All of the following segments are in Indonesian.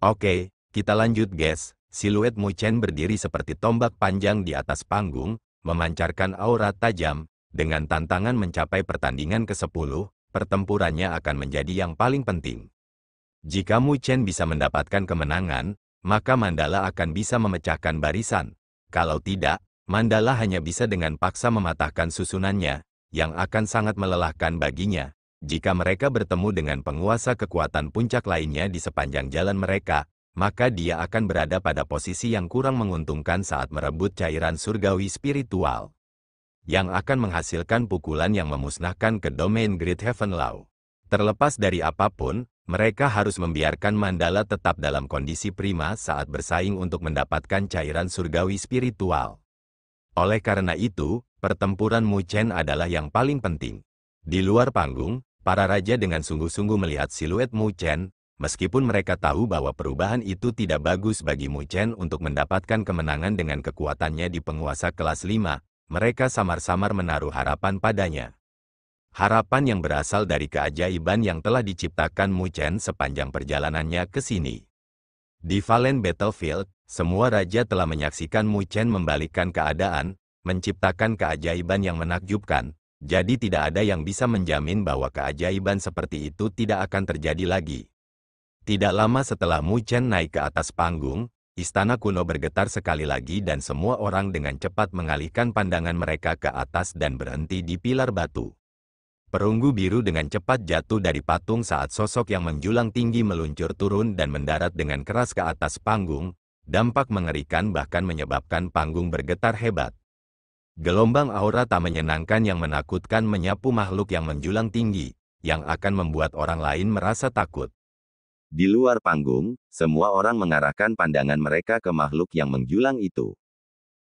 Oke, kita lanjut guys. Siluet Mu Chen berdiri seperti tombak panjang di atas panggung, memancarkan aura tajam. Dengan tantangan mencapai pertandingan ke-10, pertempurannya akan menjadi yang paling penting. Jika Mu Chen bisa mendapatkan kemenangan, maka Mandala akan bisa memecahkan barisan. Kalau tidak, Mandala hanya bisa dengan paksa mematahkan susunannya, yang akan sangat melelahkan baginya. Jika mereka bertemu dengan penguasa kekuatan puncak lainnya di sepanjang jalan mereka, maka dia akan berada pada posisi yang kurang menguntungkan saat merebut cairan surgawi spiritual, yang akan menghasilkan pukulan yang memusnahkan ke domain Great Heaven Law. Terlepas dari apapun, mereka harus membiarkan Mandala tetap dalam kondisi prima saat bersaing untuk mendapatkan cairan surgawi spiritual. Oleh karena itu, pertempuran Mu Chen adalah yang paling penting. Di luar panggung, para raja dengan sungguh-sungguh melihat siluet Mu Chen, meskipun mereka tahu bahwa perubahan itu tidak bagus bagi Mu Chen untuk mendapatkan kemenangan dengan kekuatannya di penguasa kelas 5, mereka samar-samar menaruh harapan padanya. Harapan yang berasal dari keajaiban yang telah diciptakan Mu Chen sepanjang perjalanannya ke sini. Di Valen Battlefield, semua raja telah menyaksikan Mu Chen membalikkan keadaan, menciptakan keajaiban yang menakjubkan, jadi tidak ada yang bisa menjamin bahwa keajaiban seperti itu tidak akan terjadi lagi. Tidak lama setelah Mu Chen naik ke atas panggung, istana kuno bergetar sekali lagi dan semua orang dengan cepat mengalihkan pandangan mereka ke atas dan berhenti di pilar batu. Perunggu biru dengan cepat jatuh dari patung saat sosok yang menjulang tinggi meluncur turun dan mendarat dengan keras ke atas panggung, dampak mengerikan bahkan menyebabkan panggung bergetar hebat. Gelombang aura tak menyenangkan yang menakutkan menyapu makhluk yang menjulang tinggi, yang akan membuat orang lain merasa takut. Di luar panggung, semua orang mengarahkan pandangan mereka ke makhluk yang menjulang itu.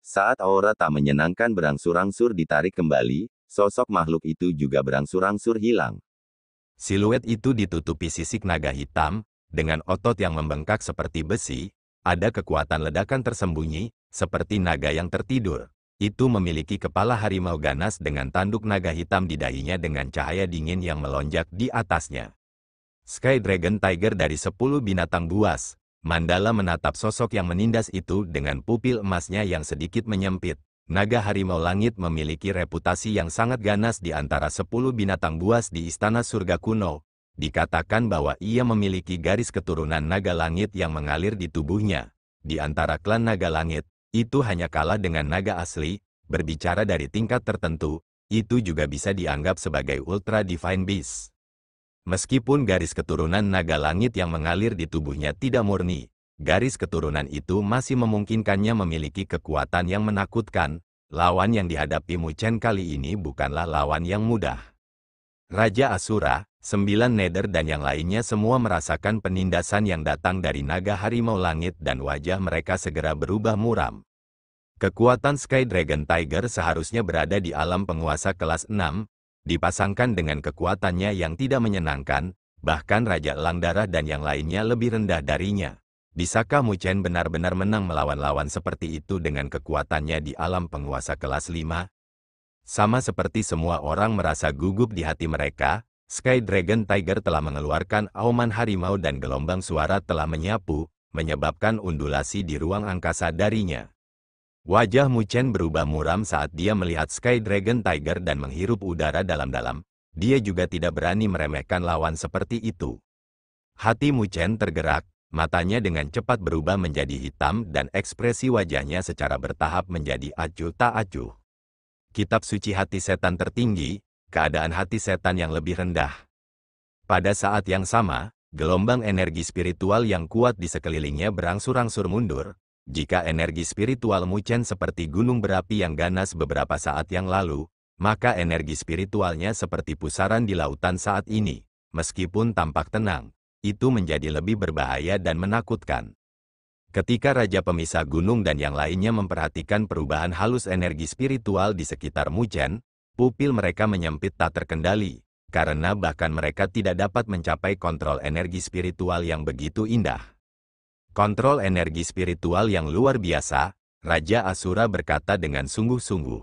Saat aura tak menyenangkan berangsur-angsur ditarik kembali, sosok makhluk itu juga berangsur-angsur hilang. Siluet itu ditutupi sisik naga hitam, dengan otot yang membengkak seperti besi, ada kekuatan ledakan tersembunyi, seperti naga yang tertidur. Itu memiliki kepala harimau ganas dengan tanduk naga hitam di dahinya dengan cahaya dingin yang melonjak di atasnya. Sky Dragon Tiger dari 10 binatang buas. Mandala menatap sosok yang menindas itu dengan pupil emasnya yang sedikit menyempit. Naga harimau langit memiliki reputasi yang sangat ganas di antara 10 binatang buas di Istana Surga Kuno. Dikatakan bahwa ia memiliki garis keturunan naga langit yang mengalir di tubuhnya. Di antara klan naga langit, itu hanya kalah dengan naga asli. Berbicara dari tingkat tertentu, itu juga bisa dianggap sebagai Ultra Divine Beast. Meskipun garis keturunan naga langit yang mengalir di tubuhnya tidak murni, garis keturunan itu masih memungkinkannya memiliki kekuatan yang menakutkan. Lawan yang dihadapi Mu Chen kali ini bukanlah lawan yang mudah. Raja Asura, 9 Nether dan yang lainnya semua merasakan penindasan yang datang dari naga harimau langit dan wajah mereka segera berubah muram. Kekuatan Sky Dragon Tiger seharusnya berada di alam penguasa kelas 6, dipasangkan dengan kekuatannya yang tidak menyenangkan, bahkan Raja Elang Darah dan yang lainnya lebih rendah darinya. Bisakah Mu Chen benar-benar menang melawan lawan seperti itu dengan kekuatannya di alam penguasa kelas 5? Sama seperti semua orang merasa gugup di hati mereka, Sky Dragon Tiger telah mengeluarkan auman harimau dan gelombang suara telah menyapu, menyebabkan undulasi di ruang angkasa darinya. Wajah Mu Chen berubah muram saat dia melihat Sky Dragon Tiger dan menghirup udara dalam-dalam. Dia juga tidak berani meremehkan lawan seperti itu. Hati Mu Chen tergerak, matanya dengan cepat berubah menjadi hitam dan ekspresi wajahnya secara bertahap menjadi acuh tak acuh. Kitab suci hati setan tertinggi, keadaan hati setan yang lebih rendah. Pada saat yang sama, gelombang energi spiritual yang kuat di sekelilingnya berangsur-angsur mundur. Jika energi spiritual Mu Chen seperti gunung berapi yang ganas beberapa saat yang lalu, maka energi spiritualnya seperti pusaran di lautan saat ini. Meskipun tampak tenang, itu menjadi lebih berbahaya dan menakutkan. Ketika Raja Pemisah Gunung dan yang lainnya memperhatikan perubahan halus energi spiritual di sekitar Mu Chen, pupil mereka menyempit tak terkendali, karena bahkan mereka tidak dapat mencapai kontrol energi spiritual yang begitu indah. Kontrol energi spiritual yang luar biasa, Raja Asura berkata dengan sungguh-sungguh.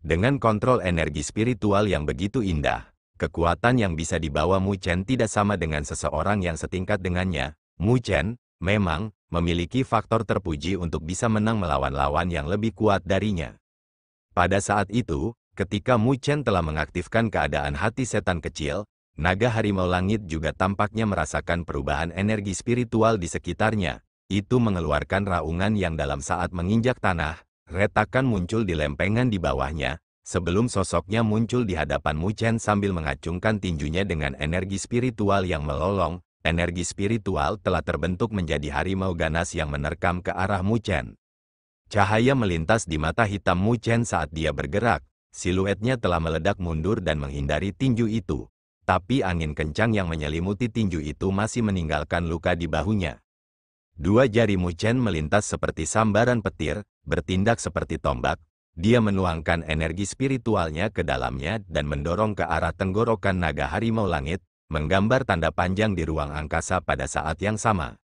Dengan kontrol energi spiritual yang begitu indah, kekuatan yang bisa dibawa Mu Chen tidak sama dengan seseorang yang setingkat dengannya. Mu Chen, memang memiliki faktor terpuji untuk bisa menang melawan lawan yang lebih kuat darinya. Pada saat itu, ketika Mu Chen telah mengaktifkan keadaan hati setan kecil, naga harimau langit juga tampaknya merasakan perubahan energi spiritual di sekitarnya. Itu mengeluarkan raungan yang dalam saat menginjak tanah, retakan muncul di lempengan di bawahnya, sebelum sosoknya muncul di hadapan Mu Chen sambil mengacungkan tinjunya dengan energi spiritual yang melolong. Energi spiritual telah terbentuk menjadi harimau ganas yang menerkam ke arah Mu Chen. Cahaya melintas di mata hitam Mu Chen saat dia bergerak, siluetnya telah meledak mundur dan menghindari tinju itu. Tapi angin kencang yang menyelimuti tinju itu masih meninggalkan luka di bahunya. Dua jari Mu Chen melintas seperti sambaran petir, bertindak seperti tombak. Dia menuangkan energi spiritualnya ke dalamnya dan mendorong ke arah tenggorokan naga harimau langit, menggambar tanda panjang di ruang angkasa pada saat yang sama.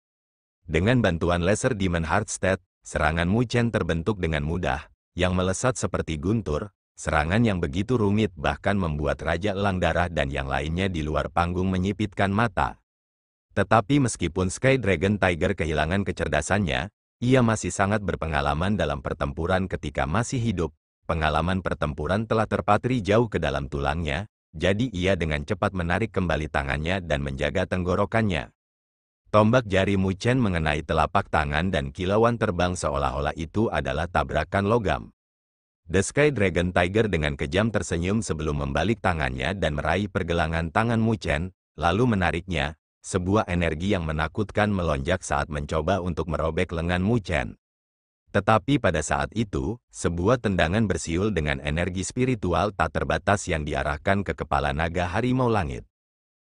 Dengan bantuan laser Demon Heartstead, serangan Mu Chen terbentuk dengan mudah, yang melesat seperti guntur, serangan yang begitu rumit bahkan membuat Raja Elang Darah dan yang lainnya di luar panggung menyipitkan mata. Tetapi meskipun Sky Dragon Tiger kehilangan kecerdasannya, ia masih sangat berpengalaman dalam pertempuran ketika masih hidup. Pengalaman pertempuran telah terpatri jauh ke dalam tulangnya, jadi ia dengan cepat menarik kembali tangannya dan menjaga tenggorokannya. Tombak jari Mu Chen mengenai telapak tangan dan kilauan terbang seolah-olah itu adalah tabrakan logam. The Sky Dragon Tiger dengan kejam tersenyum sebelum membalik tangannya dan meraih pergelangan tangan Mu Chen, lalu menariknya. Sebuah energi yang menakutkan melonjak saat mencoba untuk merobek lengan Mu Chen. Tetapi pada saat itu, sebuah tendangan bersiul dengan energi spiritual tak terbatas yang diarahkan ke kepala naga harimau langit.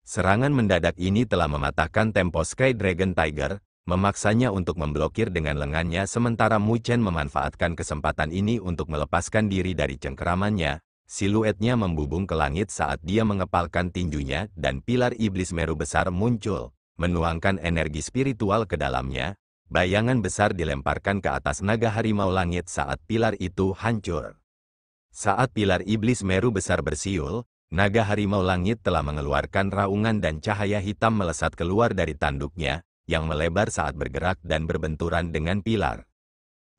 Serangan mendadak ini telah mematahkan tempo Sky Dragon Tiger, memaksanya untuk memblokir dengan lengannya sementara Mu Chen memanfaatkan kesempatan ini untuk melepaskan diri dari cengkeramannya. Siluetnya membubung ke langit saat dia mengepalkan tinjunya dan pilar iblis meru besar muncul, menuangkan energi spiritual ke dalamnya. Bayangan besar dilemparkan ke atas naga harimau langit saat pilar itu hancur. Saat pilar iblis meru besar bersiul, naga harimau langit telah mengeluarkan raungan dan cahaya hitam melesat keluar dari tanduknya, yang melebar saat bergerak dan berbenturan dengan pilar.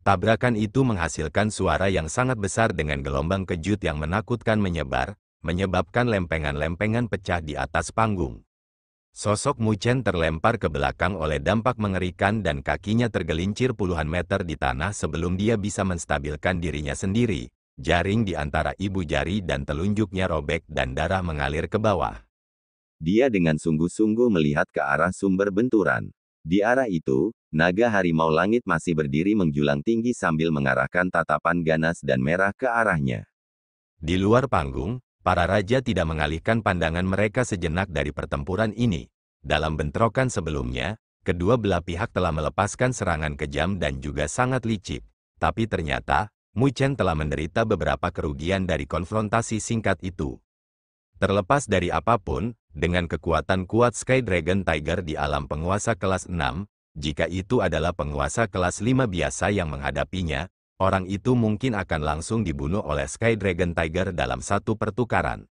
Tabrakan itu menghasilkan suara yang sangat besar dengan gelombang kejut yang menakutkan menyebar, menyebabkan lempengan-lempengan pecah di atas panggung. Sosok Mu Chen terlempar ke belakang oleh dampak mengerikan dan kakinya tergelincir puluhan meter di tanah sebelum dia bisa menstabilkan dirinya sendiri. Jaring di antara ibu jari dan telunjuknya robek dan darah mengalir ke bawah. Dia dengan sungguh-sungguh melihat ke arah sumber benturan. Di arah itu, naga harimau langit masih berdiri menjulang tinggi sambil mengarahkan tatapan ganas dan merah ke arahnya. Di luar panggung, para raja tidak mengalihkan pandangan mereka sejenak dari pertempuran ini. Dalam bentrokan sebelumnya, kedua belah pihak telah melepaskan serangan kejam dan juga sangat licik. Tapi ternyata, Mu Chen telah menderita beberapa kerugian dari konfrontasi singkat itu. Terlepas dari apapun, dengan kekuatan kuat Sky Dragon Tiger di alam penguasa kelas 6, jika itu adalah penguasa kelas 5 biasa yang menghadapinya, orang itu mungkin akan langsung dibunuh oleh Sky Dragon Tiger dalam satu pertukaran.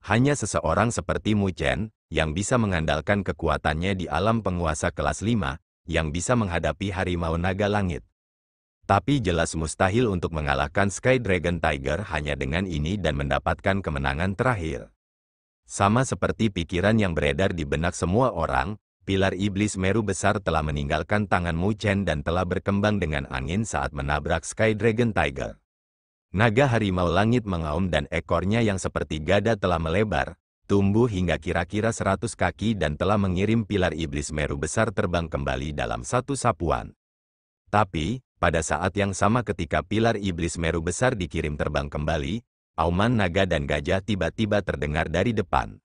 Hanya seseorang seperti Mu Chen, yang bisa mengandalkan kekuatannya di alam penguasa kelas 5, yang bisa menghadapi harimau naga langit. Tapi jelas mustahil untuk mengalahkan Sky Dragon Tiger hanya dengan ini dan mendapatkan kemenangan terakhir. Sama seperti pikiran yang beredar di benak semua orang, pilar iblis meru besar telah meninggalkan tangan Mu Chen dan telah berkembang dengan angin saat menabrak Sky Dragon Tiger. Naga harimau langit mengaum dan ekornya yang seperti gada telah melebar, tumbuh hingga kira-kira 100 kaki dan telah mengirim pilar iblis meru besar terbang kembali dalam satu sapuan. Tapi, pada saat yang sama ketika pilar iblis meru besar dikirim terbang kembali, auman naga dan gajah tiba-tiba terdengar dari depan.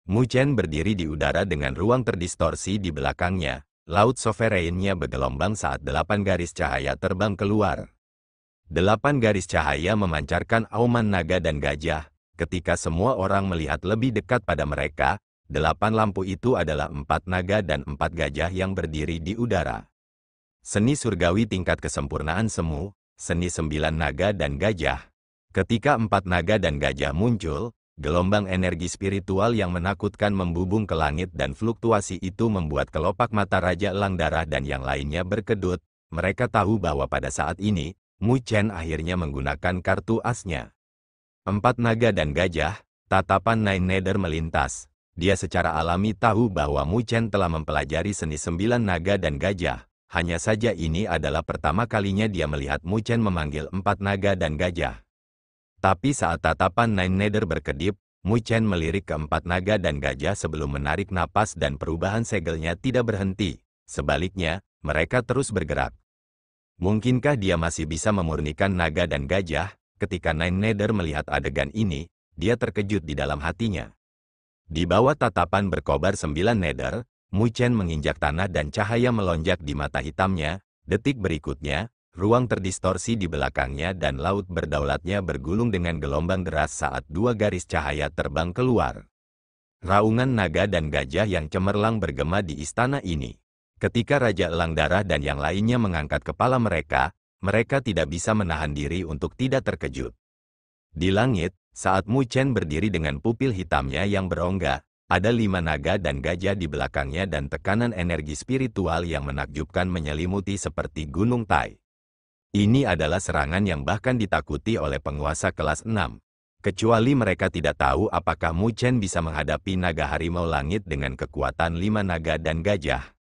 Mu Chen berdiri di udara dengan ruang terdistorsi di belakangnya. Laut sovereignnya bergelombang saat 8 garis cahaya terbang keluar. 8 garis cahaya memancarkan auman naga dan gajah. Ketika semua orang melihat lebih dekat pada mereka, 8 lampu itu adalah 4 naga dan 4 gajah yang berdiri di udara. Seni surgawi tingkat kesempurnaan semu, seni 9 naga dan gajah. Ketika 4 naga dan gajah muncul, Gelombang energi spiritual yang menakutkan membubung ke langit dan fluktuasi itu membuat kelopak mata Raja Elang Darah dan yang lainnya berkedut. Mereka tahu bahwa pada saat ini, Mu Chen akhirnya menggunakan kartu asnya. 4 naga dan gajah, tatapan Nine Nether melintas. Dia secara alami tahu bahwa Mu Chen telah mempelajari seni 9 naga dan gajah. Hanya saja ini adalah pertama kalinya dia melihat Mu Chen memanggil 4 naga dan gajah. Tapi saat tatapan Nine Nether berkedip, Mu Chen melirik ke 4 naga dan gajah sebelum menarik napas dan perubahan segelnya tidak berhenti. Sebaliknya, mereka terus bergerak. Mungkinkah dia masih bisa memurnikan naga dan gajah? Ketika Nine Nether melihat adegan ini, dia terkejut di dalam hatinya. Di bawah tatapan berkobar 9 Nether, Mu Chen menginjak tanah dan cahaya melonjak di mata hitamnya. Detik berikutnya, ruang terdistorsi di belakangnya dan laut berdaulatnya bergulung dengan gelombang deras saat 2 garis cahaya terbang keluar. Raungan naga dan gajah yang cemerlang bergema di istana ini. Ketika Raja Elang Darah dan yang lainnya mengangkat kepala mereka tidak bisa menahan diri untuk tidak terkejut. Di langit, saat Mu Chen berdiri dengan pupil hitamnya yang berongga, ada 5 naga dan gajah di belakangnya dan tekanan energi spiritual yang menakjubkan menyelimuti seperti gunung Tai. Ini adalah serangan yang bahkan ditakuti oleh penguasa kelas 6. Kecuali mereka tidak tahu apakah Mu Chen bisa menghadapi naga harimau langit dengan kekuatan 5 naga dan gajah.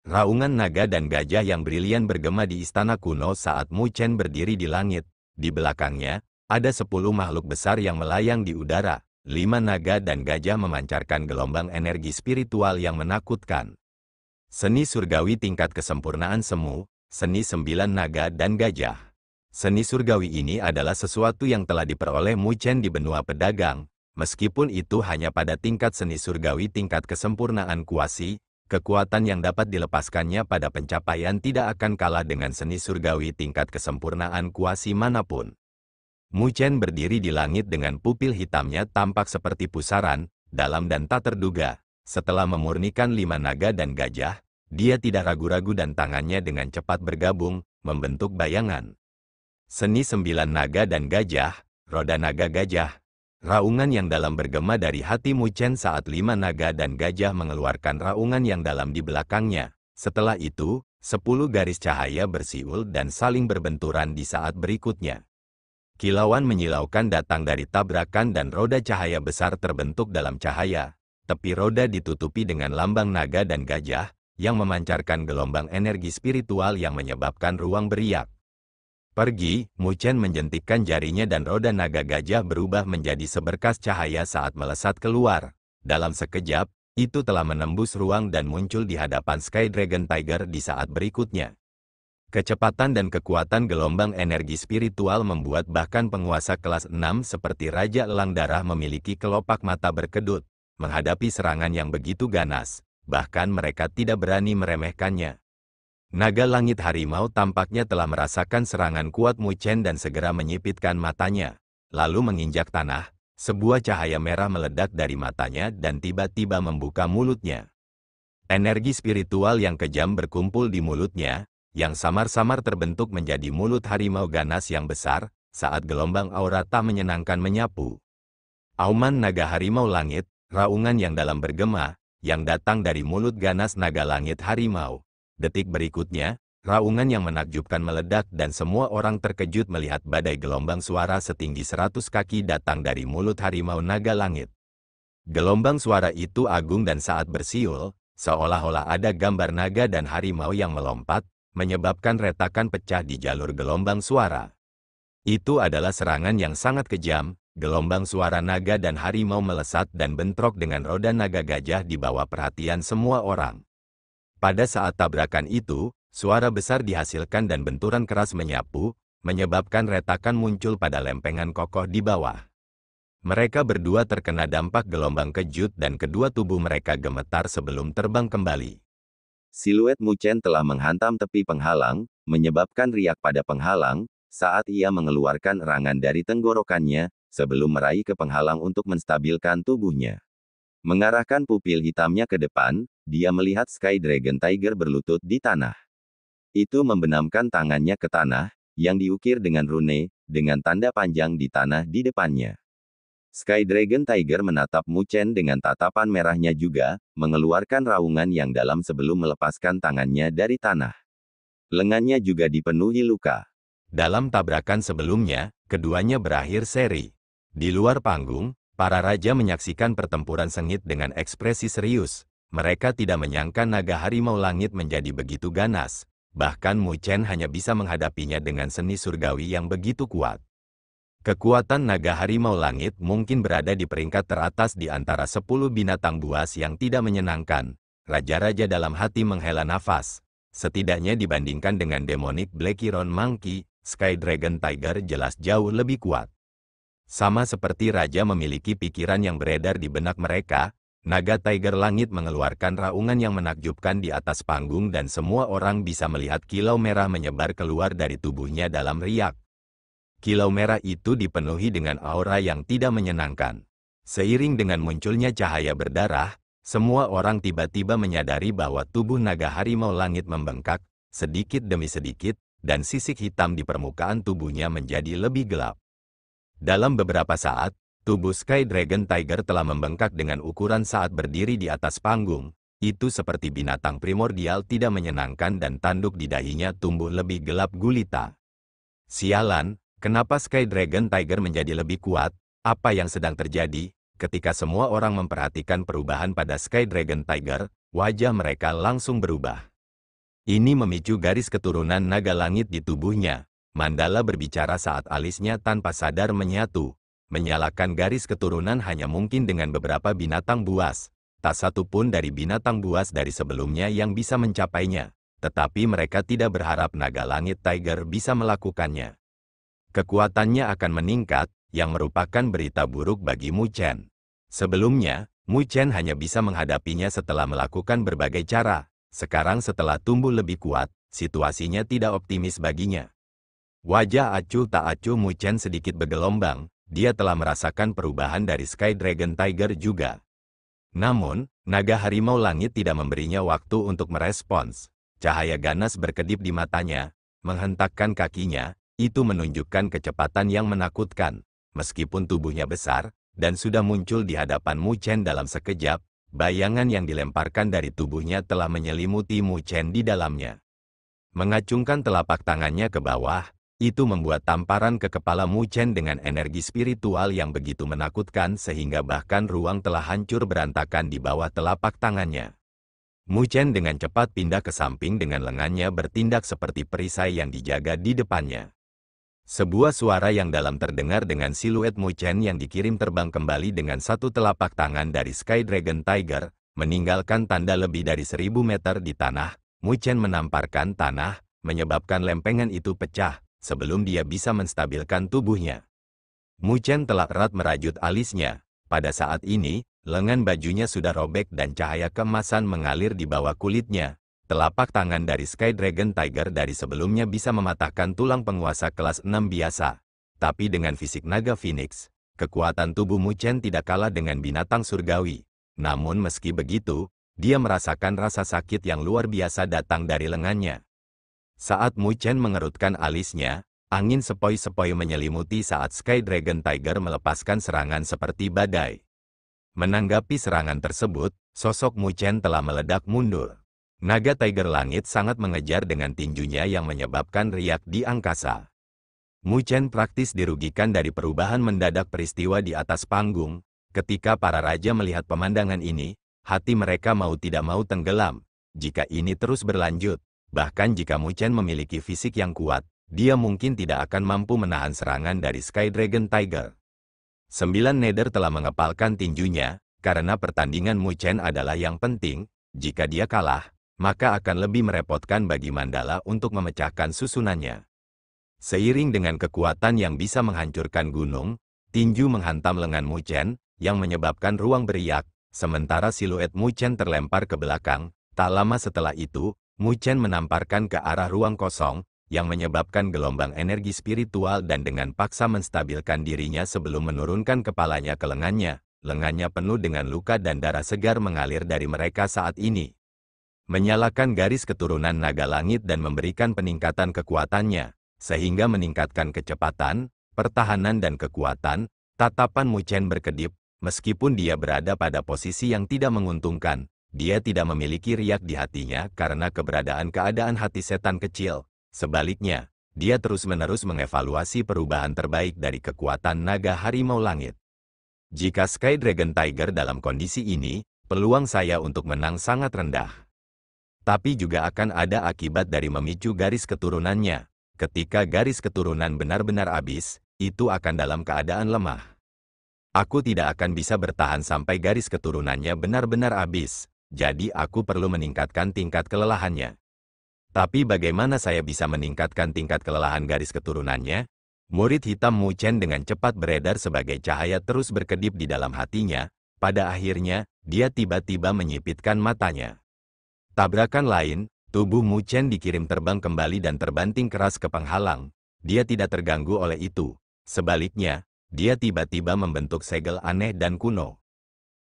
Raungan naga dan gajah yang brilian bergema di istana kuno saat Mu Chen berdiri di langit. Di belakangnya, ada 10 makhluk besar yang melayang di udara. 5 naga dan gajah memancarkan gelombang energi spiritual yang menakutkan. Seni surgawi tingkat kesempurnaan semu, seni 9 naga dan gajah. Seni surgawi ini adalah sesuatu yang telah diperoleh Mu Chen di benua pedagang. Meskipun itu hanya pada tingkat seni surgawi tingkat kesempurnaan kuasi, kekuatan yang dapat dilepaskannya pada pencapaian tidak akan kalah dengan seni surgawi tingkat kesempurnaan kuasi manapun. Mu Chen berdiri di langit dengan pupil hitamnya tampak seperti pusaran, dalam dan tak terduga. Setelah memurnikan 5 naga dan gajah, dia tidak ragu-ragu dan tangannya dengan cepat bergabung, membentuk bayangan. Seni 9 naga dan gajah, roda naga gajah. Raungan yang dalam bergema dari hati Mu Chen saat 5 naga dan gajah mengeluarkan raungan yang dalam di belakangnya. Setelah itu, 10 garis cahaya bersiul dan saling berbenturan di saat berikutnya. Kilauan menyilaukan datang dari tabrakan dan roda cahaya besar terbentuk dalam cahaya. Tepi roda ditutupi dengan lambang naga dan gajah, yang memancarkan gelombang energi spiritual yang menyebabkan ruang beriak. Pergi, Mu Chen menjentikkan jarinya dan roda naga gajah berubah menjadi seberkas cahaya saat melesat keluar. Dalam sekejap, itu telah menembus ruang dan muncul di hadapan Sky Dragon Tiger di saat berikutnya. Kecepatan dan kekuatan gelombang energi spiritual membuat bahkan penguasa kelas 6 seperti Raja Elang Darah memiliki kelopak mata berkedut. Menghadapi serangan yang begitu ganas, bahkan mereka tidak berani meremehkannya. Naga langit harimau tampaknya telah merasakan serangan kuat Mu Chen dan segera menyipitkan matanya. Lalu menginjak tanah, sebuah cahaya merah meledak dari matanya dan tiba-tiba membuka mulutnya. Energi spiritual yang kejam berkumpul di mulutnya, yang samar-samar terbentuk menjadi mulut harimau ganas yang besar, saat gelombang aura tak menyenangkan menyapu. Auman naga harimau langit, raungan yang dalam bergema, yang datang dari mulut ganas naga langit harimau. Detik berikutnya, raungan yang menakjubkan meledak dan semua orang terkejut melihat badai gelombang suara setinggi 100 kaki datang dari mulut harimau naga langit. Gelombang suara itu agung dan saat bersiul, seolah-olah ada gambar naga dan harimau yang melompat, menyebabkan retakan pecah di jalur gelombang suara. Itu adalah serangan yang sangat kejam, gelombang suara naga dan harimau melesat dan bentrok dengan roda naga gajah di bawah perhatian semua orang. Pada saat tabrakan itu, suara besar dihasilkan dan benturan keras menyapu, menyebabkan retakan muncul pada lempengan kokoh di bawah. Mereka berdua terkena dampak gelombang kejut dan kedua tubuh mereka gemetar sebelum terbang kembali. Siluet Mu Chen telah menghantam tepi penghalang, menyebabkan riak pada penghalang, saat ia mengeluarkan erangan dari tenggorokannya, sebelum meraih ke penghalang untuk menstabilkan tubuhnya. Mengarahkan pupil hitamnya ke depan, dia melihat Sky Dragon Tiger berlutut di tanah. Itu membenamkan tangannya ke tanah, yang diukir dengan rune, dengan tanda panjang di tanah di depannya. Sky Dragon Tiger menatap Mu Chen dengan tatapan merahnya juga, mengeluarkan raungan yang dalam sebelum melepaskan tangannya dari tanah. Lengannya juga dipenuhi luka. Dalam tabrakan sebelumnya, keduanya berakhir seri. Di luar panggung, para raja menyaksikan pertempuran sengit dengan ekspresi serius. Mereka tidak menyangka naga harimau langit menjadi begitu ganas. Bahkan Mu Chen hanya bisa menghadapinya dengan seni surgawi yang begitu kuat. Kekuatan naga harimau langit mungkin berada di peringkat teratas di antara 10 binatang buas yang tidak menyenangkan. Raja-raja dalam hati menghela nafas. Setidaknya dibandingkan dengan Demonic Black Iron Monkey, Sky Dragon Tiger jelas jauh lebih kuat. Sama seperti raja memiliki pikiran yang beredar di benak mereka, naga Tiger Langit mengeluarkan raungan yang menakjubkan di atas panggung dan semua orang bisa melihat kilau merah menyebar keluar dari tubuhnya dalam riak. Kilau merah itu dipenuhi dengan aura yang tidak menyenangkan. Seiring dengan munculnya cahaya berdarah, semua orang tiba-tiba menyadari bahwa tubuh naga harimau langit membengkak, sedikit demi sedikit, dan sisik hitam di permukaan tubuhnya menjadi lebih gelap. Dalam beberapa saat, tubuh Sky Dragon Tiger telah membengkak dengan ukuran saat berdiri di atas panggung. Itu seperti binatang primordial tidak menyenangkan dan tanduk di dahinya tumbuh lebih gelap gulita. Sialan! Kenapa Sky Dragon Tiger menjadi lebih kuat? Apa yang sedang terjadi? Ketika semua orang memperhatikan perubahan pada Sky Dragon Tiger, wajah mereka langsung berubah. Ini memicu garis keturunan naga langit di tubuhnya. Mandala berbicara saat alisnya tanpa sadar menyatu. Menyalakan garis keturunan hanya mungkin dengan beberapa binatang buas. Tak satu pun dari binatang buas dari sebelumnya yang bisa mencapainya. Tetapi mereka tidak berharap naga langit Tiger bisa melakukannya. Kekuatannya akan meningkat, yang merupakan berita buruk bagi Mu Chen. Sebelumnya, Mu Chen hanya bisa menghadapinya setelah melakukan berbagai cara. Sekarang setelah tumbuh lebih kuat, situasinya tidak optimis baginya. Wajah acuh tak acuh Mu Chen sedikit bergelombang, dia telah merasakan perubahan dari Sky Dragon Tiger juga. Namun, naga harimau langit tidak memberinya waktu untuk merespons. Cahaya ganas berkedip di matanya, menghentakkan kakinya. Itu menunjukkan kecepatan yang menakutkan. Meskipun tubuhnya besar, dan sudah muncul di hadapan Mu Chen dalam sekejap, bayangan yang dilemparkan dari tubuhnya telah menyelimuti Mu Chen di dalamnya. Mengacungkan telapak tangannya ke bawah, itu membuat tamparan ke kepala Mu Chen dengan energi spiritual yang begitu menakutkan sehingga bahkan ruang telah hancur berantakan di bawah telapak tangannya. Mu Chen dengan cepat pindah ke samping dengan lengannya bertindak seperti perisai yang dijaga di depannya. Sebuah suara yang dalam terdengar dengan siluet Mu Chen yang dikirim terbang kembali dengan satu telapak tangan dari Sky Dragon Tiger, meninggalkan tanda lebih dari 1000 meter di tanah. Mu Chen menamparkan tanah, menyebabkan lempengan itu pecah, sebelum dia bisa menstabilkan tubuhnya. Mu Chen telah erat merajut alisnya. Pada saat ini, lengan bajunya sudah robek dan cahaya keemasan mengalir di bawah kulitnya. Telapak tangan dari Sky Dragon Tiger dari sebelumnya bisa mematahkan tulang penguasa kelas 6 biasa. Tapi dengan fisik naga Phoenix, kekuatan tubuh Mu Chen tidak kalah dengan binatang surgawi. Namun meski begitu, dia merasakan rasa sakit yang luar biasa datang dari lengannya. Saat Mu Chen mengerutkan alisnya, angin sepoi-sepoi menyelimuti saat Sky Dragon Tiger melepaskan serangan seperti badai. Menanggapi serangan tersebut, sosok Mu Chen telah meledak mundur. Naga Tiger Langit sangat mengejar dengan tinjunya yang menyebabkan riak di angkasa. Mu Chen praktis dirugikan dari perubahan mendadak peristiwa di atas panggung. Ketika para raja melihat pemandangan ini, hati mereka mau tidak mau tenggelam. Jika ini terus berlanjut, bahkan jika Mu Chen memiliki fisik yang kuat, dia mungkin tidak akan mampu menahan serangan dari Sky Dragon Tiger. 9 Nether telah mengepalkan tinjunya, karena pertandingan Mu Chen adalah yang penting. Jika dia kalah, maka akan lebih merepotkan bagi Mandala untuk memecahkan susunannya. Seiring dengan kekuatan yang bisa menghancurkan gunung, tinju menghantam lengan Mu Chen, yang menyebabkan ruang beriak, sementara siluet Mu Chen terlempar ke belakang. Tak lama setelah itu, Mu Chen menamparkan ke arah ruang kosong, yang menyebabkan gelombang energi spiritual dan dengan paksa menstabilkan dirinya sebelum menurunkan kepalanya ke lengannya. Lengannya penuh dengan luka dan darah segar mengalir dari mereka saat ini. Menyalakan garis keturunan naga langit dan memberikan peningkatan kekuatannya, sehingga meningkatkan kecepatan, pertahanan dan kekuatan. Tatapan Mu Chen berkedip, meskipun dia berada pada posisi yang tidak menguntungkan, dia tidak memiliki riak di hatinya karena keadaan hati setan kecil. Sebaliknya, dia terus-menerus mengevaluasi perubahan terbaik dari kekuatan naga harimau langit. Jika Sky Dragon Tiger dalam kondisi ini, peluang saya untuk menang sangat rendah. Tapi juga akan ada akibat dari memicu garis keturunannya. Ketika garis keturunan benar-benar habis, itu akan dalam keadaan lemah. Aku tidak akan bisa bertahan sampai garis keturunannya benar-benar habis, jadi aku perlu meningkatkan tingkat kelelahannya. Tapi bagaimana saya bisa meningkatkan tingkat kelelahan garis keturunannya? Murid hitam Mu Chen dengan cepat beredar sebagai cahaya terus berkedip di dalam hatinya. Pada akhirnya, dia tiba-tiba menyipitkan matanya. Tabrakan lain, tubuh Mu Chen dikirim terbang kembali dan terbanting keras ke penghalang. Dia tidak terganggu oleh itu. Sebaliknya, dia tiba-tiba membentuk segel aneh dan kuno.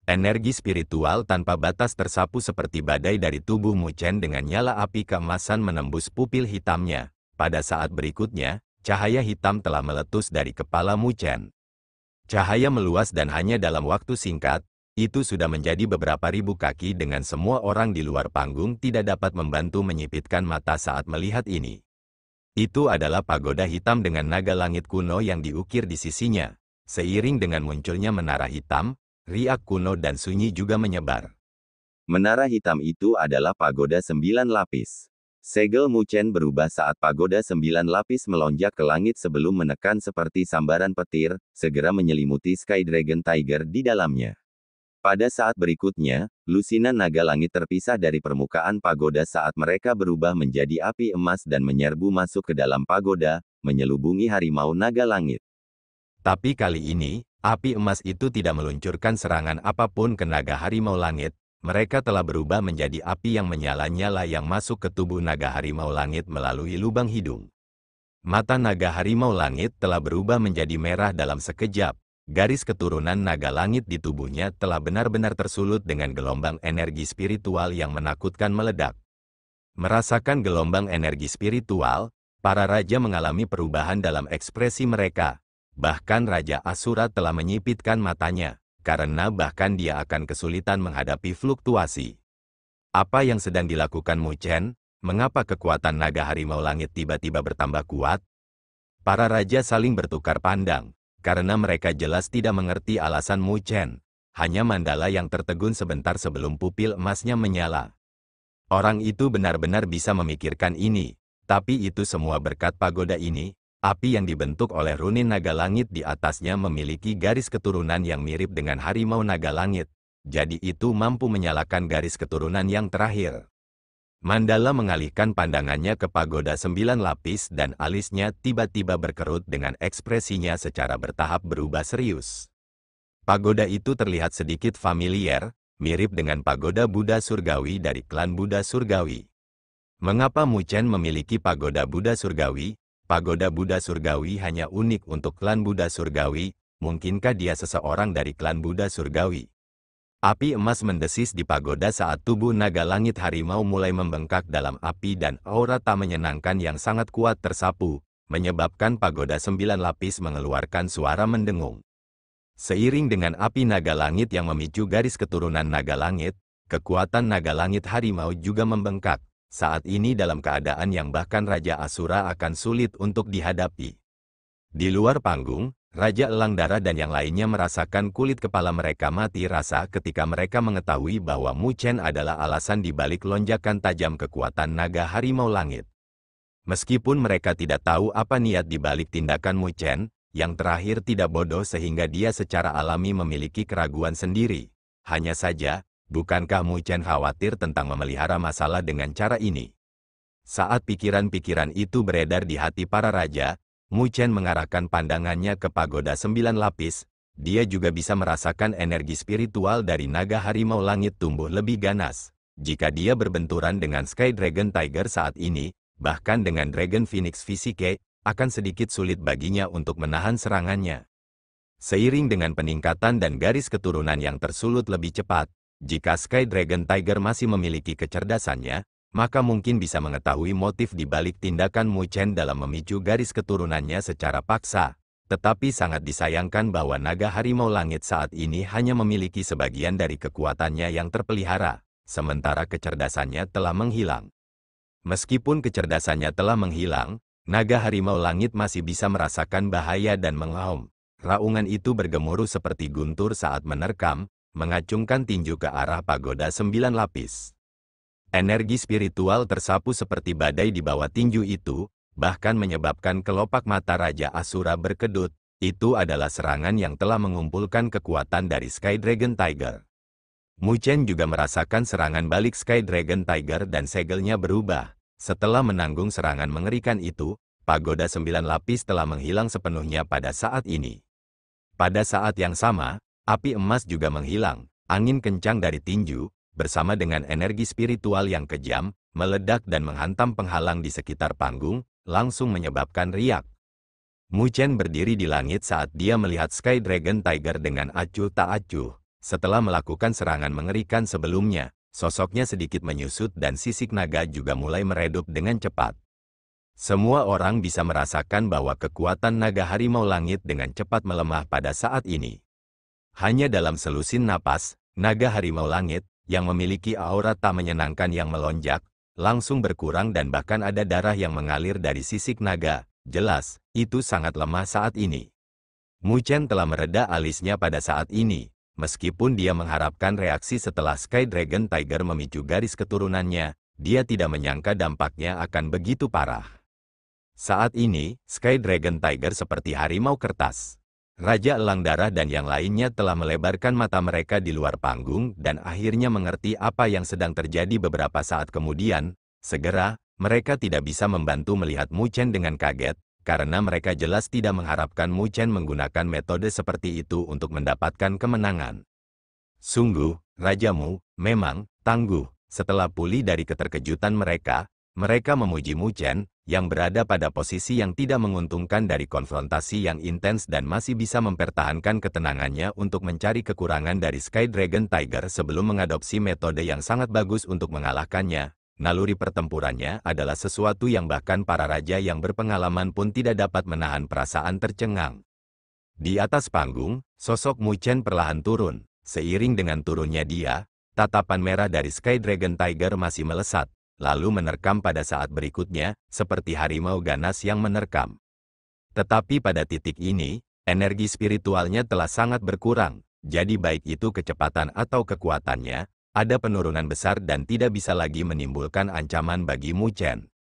Energi spiritual tanpa batas tersapu seperti badai dari tubuh Mu Chen dengan nyala api keemasan menembus pupil hitamnya. Pada saat berikutnya, cahaya hitam telah meletus dari kepala Mu Chen. Cahaya meluas dan hanya dalam waktu singkat, itu sudah menjadi beberapa ribu kaki dengan semua orang di luar panggung tidak dapat membantu menyipitkan mata saat melihat ini. Itu adalah pagoda hitam dengan naga langit kuno yang diukir di sisinya. Seiring dengan munculnya menara hitam, riak kuno dan sunyi juga menyebar. Menara hitam itu adalah pagoda 9 lapis. Segel Mu Chen berubah saat pagoda 9 lapis melonjak ke langit sebelum menekan seperti sambaran petir, segera menyelimuti Sky Dragon Tiger di dalamnya. Pada saat berikutnya, lusinan naga langit terpisah dari permukaan pagoda saat mereka berubah menjadi api emas dan menyerbu masuk ke dalam pagoda, menyelubungi harimau naga langit. Tapi kali ini, api emas itu tidak meluncurkan serangan apapun ke naga harimau langit. Mereka telah berubah menjadi api yang menyala-nyala yang masuk ke tubuh naga harimau langit melalui lubang hidung. Mata naga harimau langit telah berubah menjadi merah dalam sekejap. Garis keturunan naga langit di tubuhnya telah benar-benar tersulut dengan gelombang energi spiritual yang menakutkan meledak. Merasakan gelombang energi spiritual, para raja mengalami perubahan dalam ekspresi mereka. Bahkan Raja Asura telah menyipitkan matanya, karena bahkan dia akan kesulitan menghadapi fluktuasi. Apa yang sedang dilakukan Mu Chen? Mengapa kekuatan naga harimau langit tiba-tiba bertambah kuat? Para raja saling bertukar pandang, karena mereka jelas tidak mengerti alasan Mu Chen. Hanya Mandala yang tertegun sebentar sebelum pupil emasnya menyala. Orang itu benar-benar bisa memikirkan ini, tapi itu semua berkat pagoda ini. Api yang dibentuk oleh runin naga langit di atasnya memiliki garis keturunan yang mirip dengan harimau naga langit. Jadi itu mampu menyalakan garis keturunan yang terakhir. Mandala mengalihkan pandangannya ke pagoda 9 lapis dan alisnya tiba-tiba berkerut dengan ekspresinya secara bertahap berubah serius. Pagoda itu terlihat sedikit familiar, mirip dengan pagoda Buddha Surgawi dari klan Buddha Surgawi. Mengapa Mu Chen memiliki pagoda Buddha Surgawi? Pagoda Buddha Surgawi hanya unik untuk klan Buddha Surgawi, mungkinkah dia seseorang dari klan Buddha Surgawi? Api emas mendesis di pagoda saat tubuh naga langit harimau mulai membengkak dalam api dan aura tak menyenangkan yang sangat kuat tersapu, menyebabkan pagoda 9 lapis mengeluarkan suara mendengung. Seiring dengan api naga langit yang memicu garis keturunan naga langit, kekuatan naga langit harimau juga membengkak. Saat ini dalam keadaan yang bahkan Raja Asura akan sulit untuk dihadapi. Di luar panggung, Raja Elang Darah dan yang lainnya merasakan kulit kepala mereka mati rasa ketika mereka mengetahui bahwa Mu Chen adalah alasan di balik lonjakan tajam kekuatan naga harimau langit. Meskipun mereka tidak tahu apa niat di balik tindakan Mu Chen, yang terakhir tidak bodoh sehingga dia secara alami memiliki keraguan sendiri. Hanya saja, bukankah Mu Chen khawatir tentang memelihara masalah dengan cara ini? Saat pikiran-pikiran itu beredar di hati para raja, Mu Chen mengarahkan pandangannya ke pagoda 9 lapis. Dia juga bisa merasakan energi spiritual dari naga harimau langit tumbuh lebih ganas. Jika dia berbenturan dengan Sky Dragon Tiger saat ini, bahkan dengan Dragon Phoenix Physique, akan sedikit sulit baginya untuk menahan serangannya. Seiring dengan peningkatan dan garis keturunan yang tersulut lebih cepat, jika Sky Dragon Tiger masih memiliki kecerdasannya, maka mungkin bisa mengetahui motif di balik tindakan Mu Chen dalam memicu garis keturunannya secara paksa. Tetapi sangat disayangkan bahwa naga harimau langit saat ini hanya memiliki sebagian dari kekuatannya yang terpelihara, sementara kecerdasannya telah menghilang. Meskipun kecerdasannya telah menghilang, naga harimau langit masih bisa merasakan bahaya dan mengaum. Raungan itu bergemuruh seperti guntur saat menerkam, mengacungkan tinju ke arah pagoda 9 lapis. Energi spiritual tersapu seperti badai di bawah tinju itu, bahkan menyebabkan kelopak mata Raja Asura berkedut. Itu adalah serangan yang telah mengumpulkan kekuatan dari Sky Dragon Tiger. Mu Chen juga merasakan serangan balik Sky Dragon Tiger dan segelnya berubah. Setelah menanggung serangan mengerikan itu, pagoda 9 lapis telah menghilang sepenuhnya pada saat ini. Pada saat yang sama, api emas juga menghilang. Angin kencang dari tinju, bersama dengan energi spiritual yang kejam, meledak dan menghantam penghalang di sekitar panggung, langsung menyebabkan riak. Mu Chen berdiri di langit saat dia melihat Sky Dragon Tiger dengan acuh tak acuh. Setelah melakukan serangan mengerikan sebelumnya, sosoknya sedikit menyusut dan sisik naga juga mulai meredup dengan cepat. Semua orang bisa merasakan bahwa kekuatan naga harimau langit dengan cepat melemah pada saat ini. Hanya dalam selusin napas, naga harimau langit, yang memiliki aura tak menyenangkan yang melonjak, langsung berkurang dan bahkan ada darah yang mengalir dari sisik naga. Jelas, itu sangat lemah saat ini. Mu Chen telah mereda alisnya pada saat ini, meskipun dia mengharapkan reaksi setelah Sky Dragon Tiger memicu garis keturunannya, dia tidak menyangka dampaknya akan begitu parah. Saat ini, Sky Dragon Tiger seperti harimau kertas. Raja Elang Darah dan yang lainnya telah melebarkan mata mereka di luar panggung dan akhirnya mengerti apa yang sedang terjadi beberapa saat kemudian. Segera, mereka tidak bisa membantu melihat Mu Chen dengan kaget, karena mereka jelas tidak mengharapkan Mu Chen menggunakan metode seperti itu untuk mendapatkan kemenangan. Sungguh, Raja Mu, memang, tangguh. Setelah pulih dari keterkejutan mereka memuji Mu Chen, yang berada pada posisi yang tidak menguntungkan dari konfrontasi yang intens dan masih bisa mempertahankan ketenangannya untuk mencari kekurangan dari Sky Dragon Tiger sebelum mengadopsi metode yang sangat bagus untuk mengalahkannya. Naluri pertempurannya adalah sesuatu yang bahkan para raja yang berpengalaman pun tidak dapat menahan perasaan tercengang. Di atas panggung, sosok Mu Chen perlahan turun. Seiring dengan turunnya dia, tatapan merah dari Sky Dragon Tiger masih melesat, lalu menerkam pada saat berikutnya, seperti harimau ganas yang menerkam. Tetapi pada titik ini, energi spiritualnya telah sangat berkurang, jadi baik itu kecepatan atau kekuatannya, ada penurunan besar dan tidak bisa lagi menimbulkan ancaman bagi Mu Chen.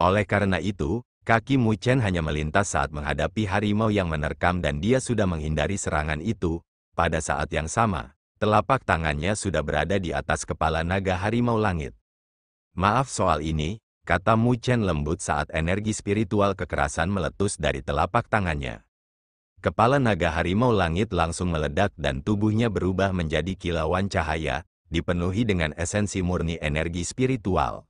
Oleh karena itu, kaki Mu Chen hanya melintas saat menghadapi harimau yang menerkam dan dia sudah menghindari serangan itu. Pada saat yang sama, telapak tangannya sudah berada di atas kepala naga harimau langit. Maaf soal ini, kata Mu Chen lembut saat energi spiritual kekerasan meletus dari telapak tangannya. Kepala naga harimau langit langsung meledak dan tubuhnya berubah menjadi kilauan cahaya, dipenuhi dengan esensi murni energi spiritual.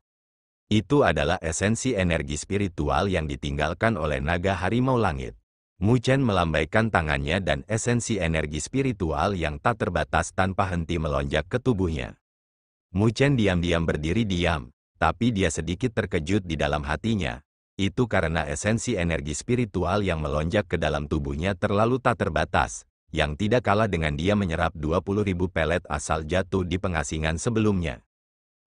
Itu adalah esensi energi spiritual yang ditinggalkan oleh naga harimau langit. Mu Chen melambaikan tangannya dan esensi energi spiritual yang tak terbatas tanpa henti melonjak ke tubuhnya. Mu Chen diam-diam berdiri diam, tapi dia sedikit terkejut di dalam hatinya. Itu karena esensi energi spiritual yang melonjak ke dalam tubuhnya terlalu tak terbatas, yang tidak kalah dengan dia menyerap 20.000 pelet asal jatuh di pengasingan sebelumnya.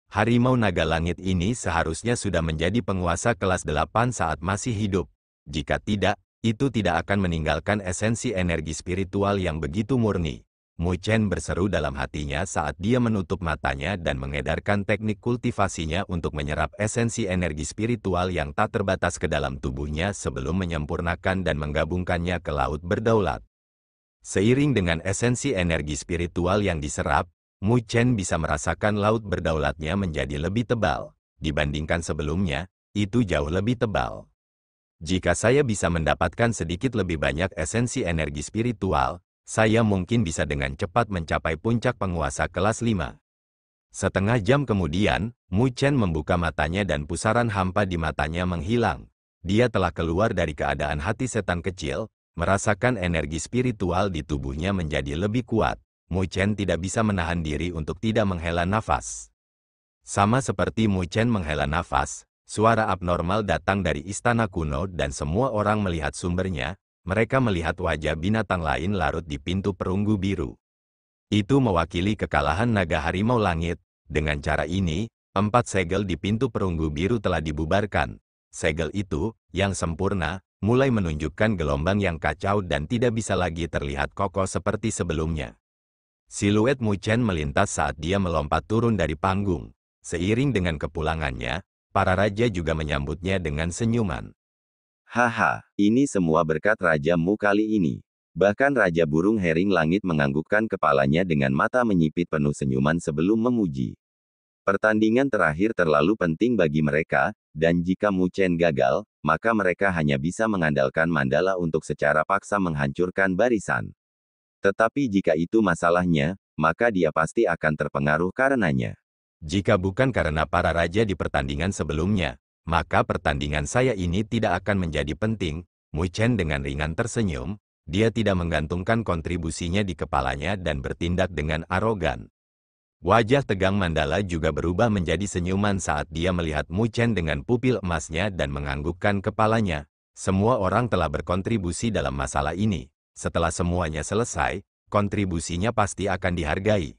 Harimau naga langit ini seharusnya sudah menjadi penguasa kelas 8 saat masih hidup. Jika tidak, itu tidak akan meninggalkan esensi energi spiritual yang begitu murni. Mu Chen berseru dalam hatinya saat dia menutup matanya dan mengedarkan teknik kultivasinya untuk menyerap esensi energi spiritual yang tak terbatas ke dalam tubuhnya sebelum menyempurnakan dan menggabungkannya ke laut berdaulat. Seiring dengan esensi energi spiritual yang diserap, Mu Chen bisa merasakan laut berdaulatnya menjadi lebih tebal. Dibandingkan sebelumnya, itu jauh lebih tebal. Jika saya bisa mendapatkan sedikit lebih banyak esensi energi spiritual, saya mungkin bisa dengan cepat mencapai puncak penguasa kelas 5. Setengah jam kemudian, Mu Chen membuka matanya dan pusaran hampa di matanya menghilang. Dia telah keluar dari keadaan hati setan kecil, merasakan energi spiritual di tubuhnya menjadi lebih kuat. Mu Chen tidak bisa menahan diri untuk tidak menghela nafas. Sama seperti Mu Chen menghela nafas, suara abnormal datang dari istana kuno dan semua orang melihat sumbernya. mereka melihat wajah binatang lain larut di pintu perunggu biru. Itu mewakili kekalahan naga harimau langit. Dengan cara ini, 4 segel di pintu perunggu biru telah dibubarkan. Segel itu, yang sempurna, mulai menunjukkan gelombang yang kacau dan tidak bisa lagi terlihat kokoh seperti sebelumnya. Siluet Mu Chen melintas saat dia melompat turun dari panggung. Seiring dengan kepulangannya, para raja juga menyambutnya dengan senyuman. Haha, ini semua berkat Raja Mu kali ini. Bahkan Raja Burung Hering Langit menganggukkan kepalanya dengan mata menyipit penuh senyuman sebelum memuji. Pertandingan terakhir terlalu penting bagi mereka, dan jika Mu Chen gagal, maka mereka hanya bisa mengandalkan Mandala untuk secara paksa menghancurkan barisan. Tetapi jika itu masalahnya, maka dia pasti akan terpengaruh karenanya. Jika bukan karena para raja di pertandingan sebelumnya, maka pertandingan saya ini tidak akan menjadi penting. Mu Chen dengan ringan tersenyum, dia tidak menggantungkan kontribusinya di kepalanya dan bertindak dengan arogan. Wajah tegang Mandala juga berubah menjadi senyuman saat dia melihat Mu Chen dengan pupil emasnya dan menganggukkan kepalanya. Semua orang telah berkontribusi dalam masalah ini. Setelah semuanya selesai, kontribusinya pasti akan dihargai.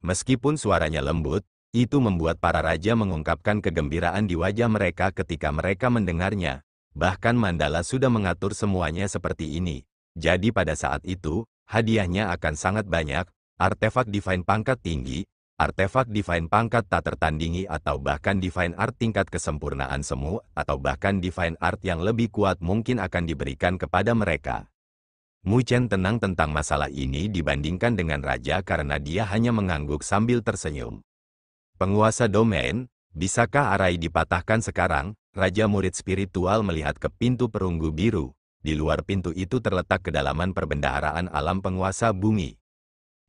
Meskipun suaranya lembut, itu membuat para raja mengungkapkan kegembiraan di wajah mereka ketika mereka mendengarnya. Bahkan Mandala sudah mengatur semuanya seperti ini. Jadi pada saat itu, hadiahnya akan sangat banyak, artefak Divine pangkat tinggi, artefak Divine pangkat tak tertandingi atau bahkan Divine Art tingkat kesempurnaan semu, atau bahkan Divine Art yang lebih kuat mungkin akan diberikan kepada mereka. Mu Chen tenang tentang masalah ini dibandingkan dengan raja karena dia hanya mengangguk sambil tersenyum. Penguasa domain, bisakah arai dipatahkan sekarang? Raja murid spiritual melihat ke pintu perunggu biru. Di luar pintu itu terletak kedalaman perbendaharaan alam penguasa bumi.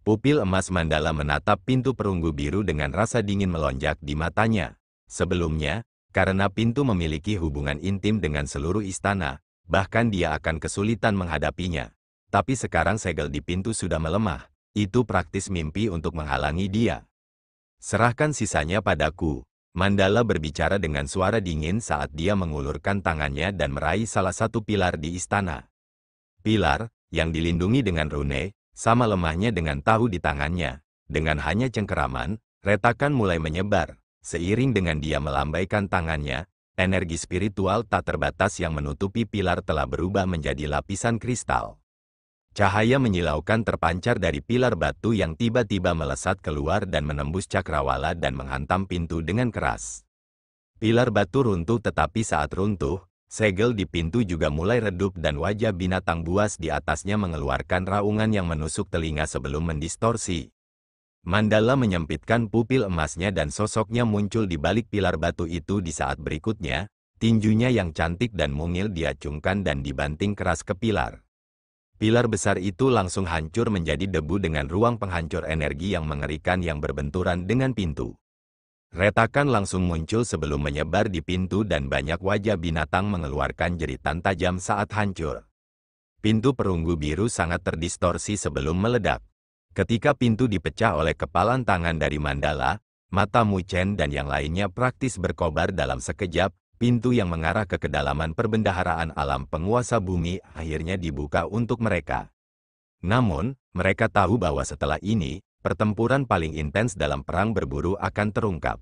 Pupil emas Mandala menatap pintu perunggu biru dengan rasa dingin melonjak di matanya. Sebelumnya, karena pintu memiliki hubungan intim dengan seluruh istana, bahkan dia akan kesulitan menghadapinya. Tapi sekarang segel di pintu sudah melemah. Itu praktis mimpi untuk menghalangi dia. Serahkan sisanya padaku. Mandala berbicara dengan suara dingin saat dia mengulurkan tangannya dan meraih salah satu pilar di istana. Pilar, yang dilindungi dengan rune, sama lemahnya dengan tahu di tangannya. Dengan hanya cengkeraman, retakan mulai menyebar. Seiring dengan dia melambaikan tangannya, energi spiritual tak terbatas yang menutupi pilar telah berubah menjadi lapisan kristal. Cahaya menyilaukan terpancar dari pilar batu yang tiba-tiba melesat keluar dan menembus cakrawala dan menghantam pintu dengan keras. Pilar batu runtuh tetapi saat runtuh, segel di pintu juga mulai redup dan wajah binatang buas di atasnya mengeluarkan raungan yang menusuk telinga sebelum mendistorsi. Mandala menyempitkan pupil emasnya dan sosoknya muncul di balik pilar batu itu di saat berikutnya, tinjunya yang cantik dan mungil diacungkan dan dibanting keras ke pilar. Pilar besar itu langsung hancur menjadi debu dengan ruang penghancur energi yang mengerikan yang berbenturan dengan pintu. Retakan langsung muncul sebelum menyebar di pintu dan banyak wajah binatang mengeluarkan jeritan tajam saat hancur. Pintu perunggu biru sangat terdistorsi sebelum meledak. Ketika pintu dipecah oleh kepalan tangan dari Mandala, mata Mu Chen dan yang lainnya praktis berkobar dalam sekejap. Pintu yang mengarah ke kedalaman perbendaharaan alam penguasa bumi akhirnya dibuka untuk mereka. Namun, mereka tahu bahwa setelah ini, pertempuran paling intens dalam perang berburu akan terungkap.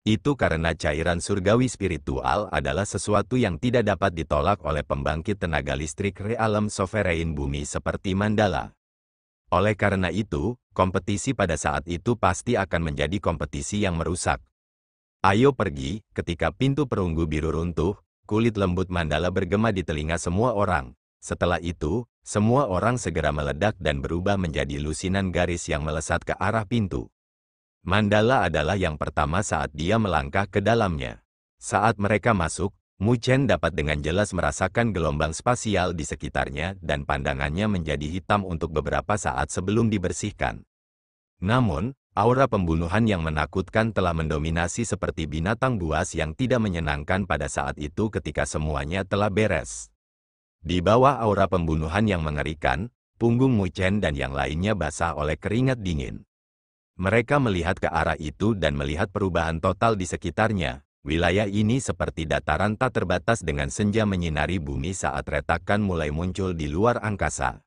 Itu karena cairan surgawi spiritual adalah sesuatu yang tidak dapat ditolak oleh pembangkit tenaga listrik realem sovereign bumi seperti Mandala. Oleh karena itu, kompetisi pada saat itu pasti akan menjadi kompetisi yang merusak. Ayo pergi, ketika pintu perunggu biru runtuh, kulit lembut Mandala bergema di telinga semua orang. Setelah itu, semua orang segera meledak dan berubah menjadi lusinan garis yang melesat ke arah pintu. Mandala adalah yang pertama saat dia melangkah ke dalamnya. Saat mereka masuk, Mu Chen dapat dengan jelas merasakan gelombang spasial di sekitarnya dan pandangannya menjadi hitam untuk beberapa saat sebelum dibersihkan. Namun, aura pembunuhan yang menakutkan telah mendominasi seperti binatang buas yang tidak menyenangkan pada saat itu ketika semuanya telah beres. Di bawah aura pembunuhan yang mengerikan, punggung Mu Chen dan yang lainnya basah oleh keringat dingin. Mereka melihat ke arah itu dan melihat perubahan total di sekitarnya. Wilayah ini seperti dataran tak terbatas dengan senja menyinari bumi saat retakan mulai muncul di luar angkasa.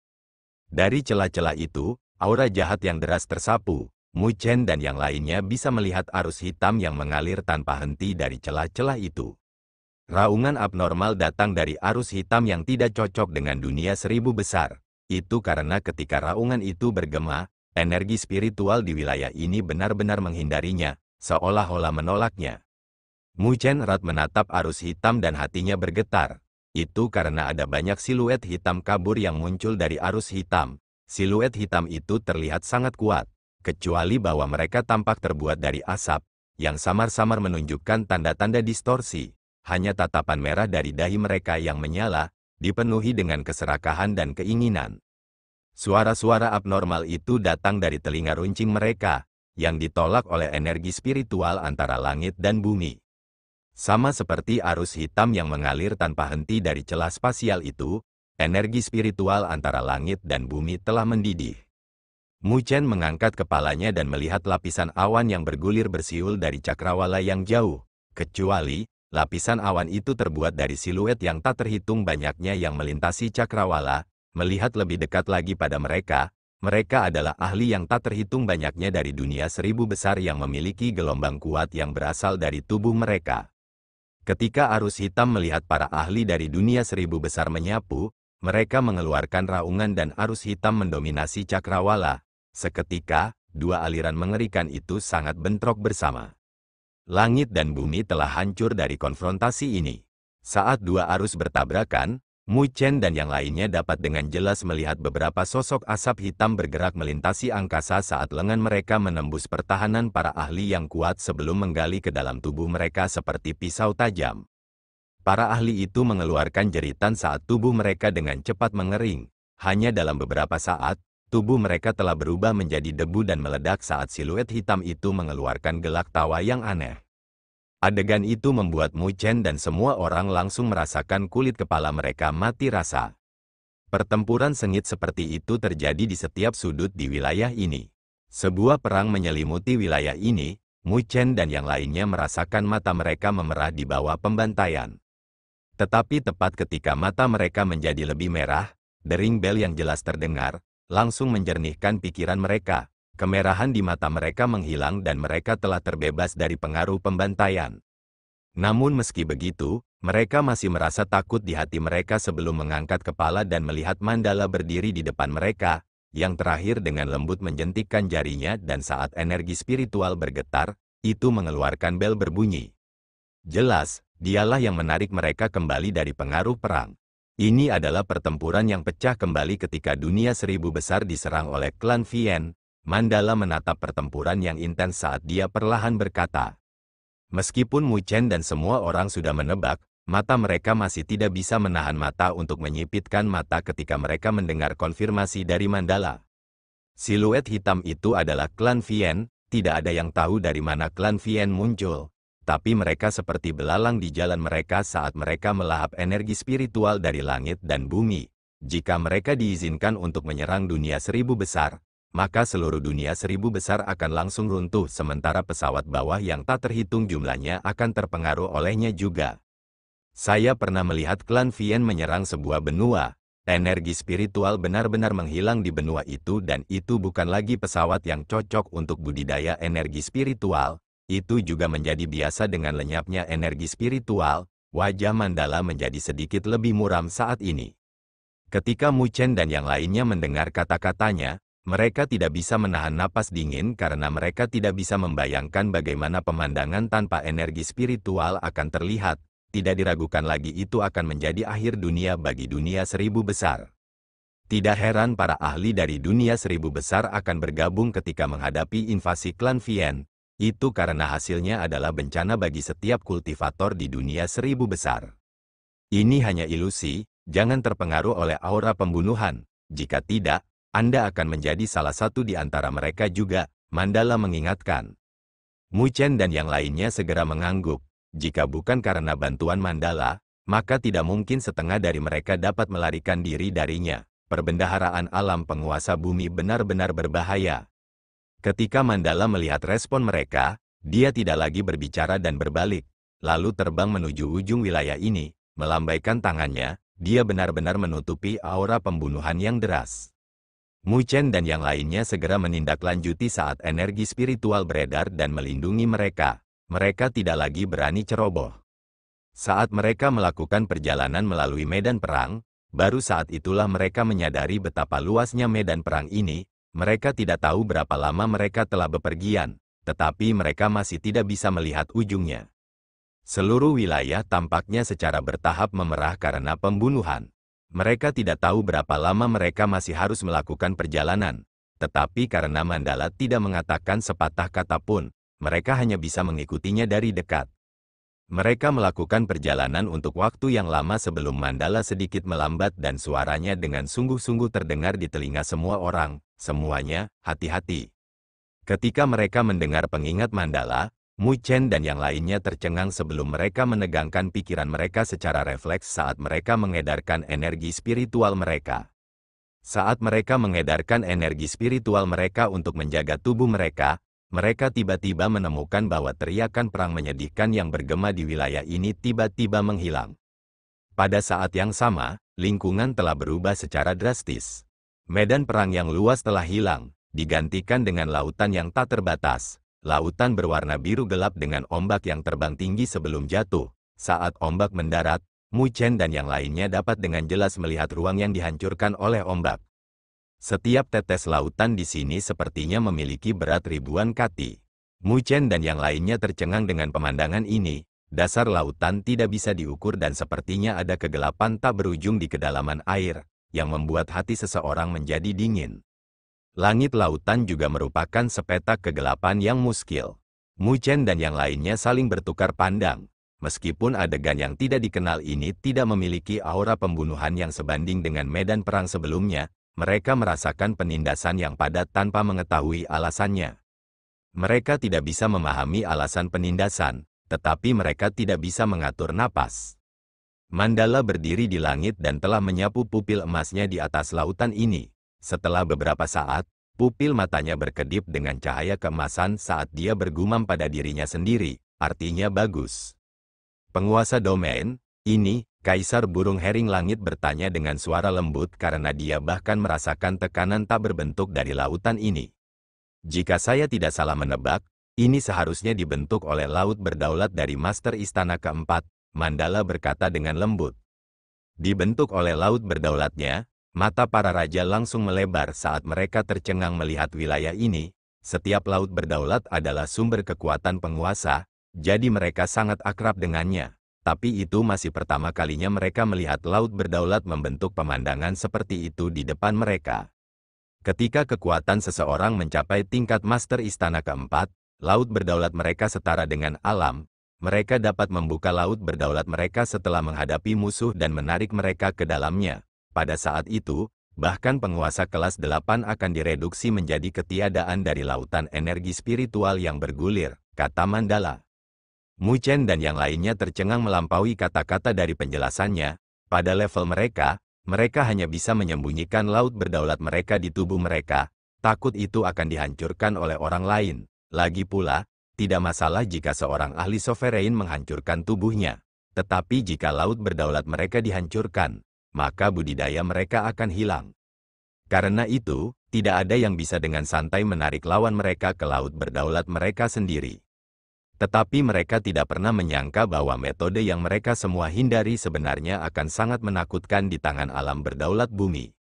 Dari celah-celah itu, aura jahat yang deras tersapu. Mu Chen dan yang lainnya bisa melihat arus hitam yang mengalir tanpa henti dari celah-celah itu. Raungan abnormal datang dari arus hitam yang tidak cocok dengan dunia seribu besar. Itu karena ketika raungan itu bergema, energi spiritual di wilayah ini benar-benar menghindarinya, seolah-olah menolaknya. Mu Chen erat menatap arus hitam dan hatinya bergetar. Itu karena ada banyak siluet hitam kabur yang muncul dari arus hitam. Siluet hitam itu terlihat sangat kuat, kecuali bahwa mereka tampak terbuat dari asap, yang samar-samar menunjukkan tanda-tanda distorsi. Hanya tatapan merah dari dahi mereka yang menyala, dipenuhi dengan keserakahan dan keinginan. Suara-suara abnormal itu datang dari telinga runcing mereka, yang ditolak oleh energi spiritual antara langit dan bumi. Sama seperti arus hitam yang mengalir tanpa henti dari celah spasial itu, energi spiritual antara langit dan bumi telah mendidih. Mu Chen mengangkat kepalanya dan melihat lapisan awan yang bergulir bersiul dari cakrawala yang jauh, kecuali lapisan awan itu terbuat dari siluet yang tak terhitung banyaknya yang melintasi cakrawala. Melihat lebih dekat lagi pada mereka, mereka adalah ahli yang tak terhitung banyaknya dari dunia seribu besar yang memiliki gelombang kuat yang berasal dari tubuh mereka. Ketika arus hitam melihat para ahli dari dunia seribu besar menyapu, mereka mengeluarkan raungan dan arus hitam mendominasi cakrawala. Seketika, dua aliran mengerikan itu sangat bentrok bersama. Langit dan bumi telah hancur dari konfrontasi ini. Saat dua arus bertabrakan, Mu Chen dan yang lainnya dapat dengan jelas melihat beberapa sosok asap hitam bergerak melintasi angkasa saat lengan mereka menembus pertahanan para ahli yang kuat sebelum menggali ke dalam tubuh mereka seperti pisau tajam. Para ahli itu mengeluarkan jeritan saat tubuh mereka dengan cepat mengering. Hanya dalam beberapa saat, tubuh mereka telah berubah menjadi debu dan meledak saat siluet hitam itu mengeluarkan gelak tawa yang aneh. Adegan itu membuat Mu Chen dan semua orang langsung merasakan kulit kepala mereka mati rasa. Pertempuran sengit seperti itu terjadi di setiap sudut di wilayah ini. Sebuah perang menyelimuti wilayah ini, Mu Chen dan yang lainnya merasakan mata mereka memerah di bawah pembantaian. Tetapi tepat ketika mata mereka menjadi lebih merah, dering bel yang jelas terdengar, langsung menjernihkan pikiran mereka. Kemerahan di mata mereka menghilang dan mereka telah terbebas dari pengaruh pembantaian. Namun meski begitu, mereka masih merasa takut di hati mereka sebelum mengangkat kepala dan melihat Mandala berdiri di depan mereka, yang terakhir dengan lembut menjentikkan jarinya dan saat energi spiritual bergetar, itu mengeluarkan bel berbunyi. Jelas, dialah yang menarik mereka kembali dari pengaruh perang. Ini adalah pertempuran yang pecah kembali ketika dunia seribu besar diserang oleh klan Vien. Mandala menatap pertempuran yang intens saat dia perlahan berkata. Meskipun Mu Chen dan semua orang sudah menebak, mata mereka masih tidak bisa menahan mata untuk menyipitkan mata ketika mereka mendengar konfirmasi dari Mandala. Siluet hitam itu adalah klan Vien, tidak ada yang tahu dari mana klan Vien muncul, tapi mereka seperti belalang di jalan mereka saat mereka melahap energi spiritual dari langit dan bumi. Jika mereka diizinkan untuk menyerang dunia seribu besar, maka seluruh dunia seribu besar akan langsung runtuh sementara pesawat bawah yang tak terhitung jumlahnya akan terpengaruh olehnya juga. Saya pernah melihat klan Vien menyerang sebuah benua. Energi spiritual benar-benar menghilang di benua itu dan itu bukan lagi pesawat yang cocok untuk budidaya energi spiritual. Itu juga menjadi biasa dengan lenyapnya energi spiritual. Wajah Mandala menjadi sedikit lebih muram saat ini. Ketika Mu Chen dan yang lainnya mendengar kata-katanya, mereka tidak bisa menahan napas dingin karena mereka tidak bisa membayangkan bagaimana pemandangan tanpa energi spiritual akan terlihat. Tidak diragukan lagi itu akan menjadi akhir dunia bagi dunia seribu besar. Tidak heran para ahli dari dunia seribu besar akan bergabung ketika menghadapi invasi klan Vien. Itu karena hasilnya adalah bencana bagi setiap kultivator di dunia seribu besar. Ini hanya ilusi, jangan terpengaruh oleh aura pembunuhan. Jika tidak, Anda akan menjadi salah satu di antara mereka juga, Mandala mengingatkan. Mu Chen dan yang lainnya segera mengangguk. Jika bukan karena bantuan Mandala, maka tidak mungkin setengah dari mereka dapat melarikan diri darinya. Perbendaharaan alam penguasa bumi benar-benar berbahaya. Ketika Mandala melihat respon mereka, dia tidak lagi berbicara dan berbalik. lalu terbang menuju ujung wilayah ini. Melambaikan tangannya, dia benar-benar menutupi aura pembunuhan yang deras. Mu Chen dan yang lainnya segera menindaklanjuti saat energi spiritual beredar dan melindungi mereka. Mereka tidak lagi berani ceroboh. Saat mereka melakukan perjalanan melalui medan perang, baru saat itulah mereka menyadari betapa luasnya medan perang ini. Mereka tidak tahu berapa lama mereka telah bepergian, tetapi mereka masih tidak bisa melihat ujungnya. Seluruh wilayah tampaknya secara bertahap memerah karena pembunuhan. Mereka tidak tahu berapa lama mereka masih harus melakukan perjalanan, tetapi karena Mandala tidak mengatakan sepatah kata pun, mereka hanya bisa mengikutinya dari dekat. Mereka melakukan perjalanan untuk waktu yang lama sebelum Mandala sedikit melambat dan suaranya dengan sungguh-sungguh terdengar di telinga semua orang, semuanya, hati-hati. Ketika mereka mendengar pengingat Mandala, Mu Chen dan yang lainnya tercengang sebelum mereka menegangkan pikiran mereka secara refleks saat mereka mengedarkan energi spiritual mereka. Saat mereka mengedarkan energi spiritual mereka untuk menjaga tubuh mereka, mereka tiba-tiba menemukan bahwa teriakan perang menyedihkan yang bergema di wilayah ini tiba-tiba menghilang. Pada saat yang sama, lingkungan telah berubah secara drastis. Medan perang yang luas telah hilang, digantikan dengan lautan yang tak terbatas. Lautan berwarna biru gelap dengan ombak yang terbang tinggi sebelum jatuh. Saat ombak mendarat, Mu Chen dan yang lainnya dapat dengan jelas melihat ruang yang dihancurkan oleh ombak. Setiap tetes lautan di sini sepertinya memiliki berat ribuan kati. Mu Chen dan yang lainnya tercengang dengan pemandangan ini. Dasar lautan tidak bisa diukur dan sepertinya ada kegelapan tak berujung di kedalaman air, yang membuat hati seseorang menjadi dingin. Langit lautan juga merupakan sepetak kegelapan yang muskil. Mu Chen dan yang lainnya saling bertukar pandang. Meskipun adegan yang tidak dikenal ini tidak memiliki aura pembunuhan yang sebanding dengan medan perang sebelumnya, mereka merasakan penindasan yang padat tanpa mengetahui alasannya. Mereka tidak bisa memahami alasan penindasan, tetapi mereka tidak bisa mengatur napas. Mandala berdiri di langit dan telah menyapu pupil emasnya di atas lautan ini. Setelah beberapa saat, pupil matanya berkedip dengan cahaya keemasan saat dia bergumam pada dirinya sendiri, artinya bagus. Penguasa domain, ini, Kaisar Burung Hering Langit bertanya dengan suara lembut karena dia bahkan merasakan tekanan tak berbentuk dari lautan ini. Jika saya tidak salah menebak, ini seharusnya dibentuk oleh laut berdaulat dari Master Istana keempat, Mandala berkata dengan lembut. Dibentuk oleh laut berdaulatnya, mata para raja langsung melebar saat mereka tercengang melihat wilayah ini. Setiap laut berdaulat adalah sumber kekuatan penguasa, jadi mereka sangat akrab dengannya. Tapi itu masih pertama kalinya mereka melihat laut berdaulat membentuk pemandangan seperti itu di depan mereka. Ketika kekuatan seseorang mencapai tingkat Master Istana keempat, laut berdaulat mereka setara dengan alam. Mereka dapat membuka laut berdaulat mereka setelah menghadapi musuh dan menarik mereka ke dalamnya. Pada saat itu, bahkan penguasa kelas 8 akan direduksi menjadi ketiadaan dari lautan energi spiritual yang bergulir, kata Mandala. Mu Chen dan yang lainnya tercengang melampaui kata-kata dari penjelasannya. Pada level mereka, mereka hanya bisa menyembunyikan laut berdaulat mereka di tubuh mereka. Takut itu akan dihancurkan oleh orang lain. Lagi pula, tidak masalah jika seorang ahli sovereign menghancurkan tubuhnya. Tetapi jika laut berdaulat mereka dihancurkan, maka budidaya mereka akan hilang. Karena itu, tidak ada yang bisa dengan santai menarik lawan mereka ke laut berdaulat mereka sendiri. Tetapi mereka tidak pernah menyangka bahwa metode yang mereka semua hindari sebenarnya akan sangat menakutkan di tangan alam berdaulat bumi.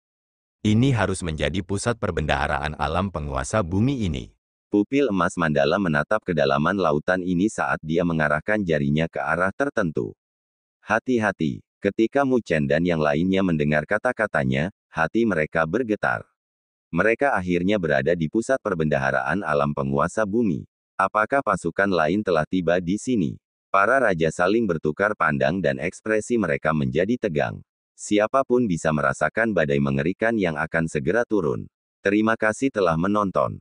Ini harus menjadi pusat perbendaharaan alam penguasa bumi ini. Pupil emas Mandala menatap kedalaman lautan ini saat dia mengarahkan jarinya ke arah tertentu. Hati-hati. Ketika Mu Chen dan yang lainnya mendengar kata-katanya, hati mereka bergetar. Mereka akhirnya berada di pusat perbendaharaan alam penguasa bumi. Apakah pasukan lain telah tiba di sini? Para raja saling bertukar pandang dan ekspresi mereka menjadi tegang. Siapapun bisa merasakan badai mengerikan yang akan segera turun. Terima kasih telah menonton.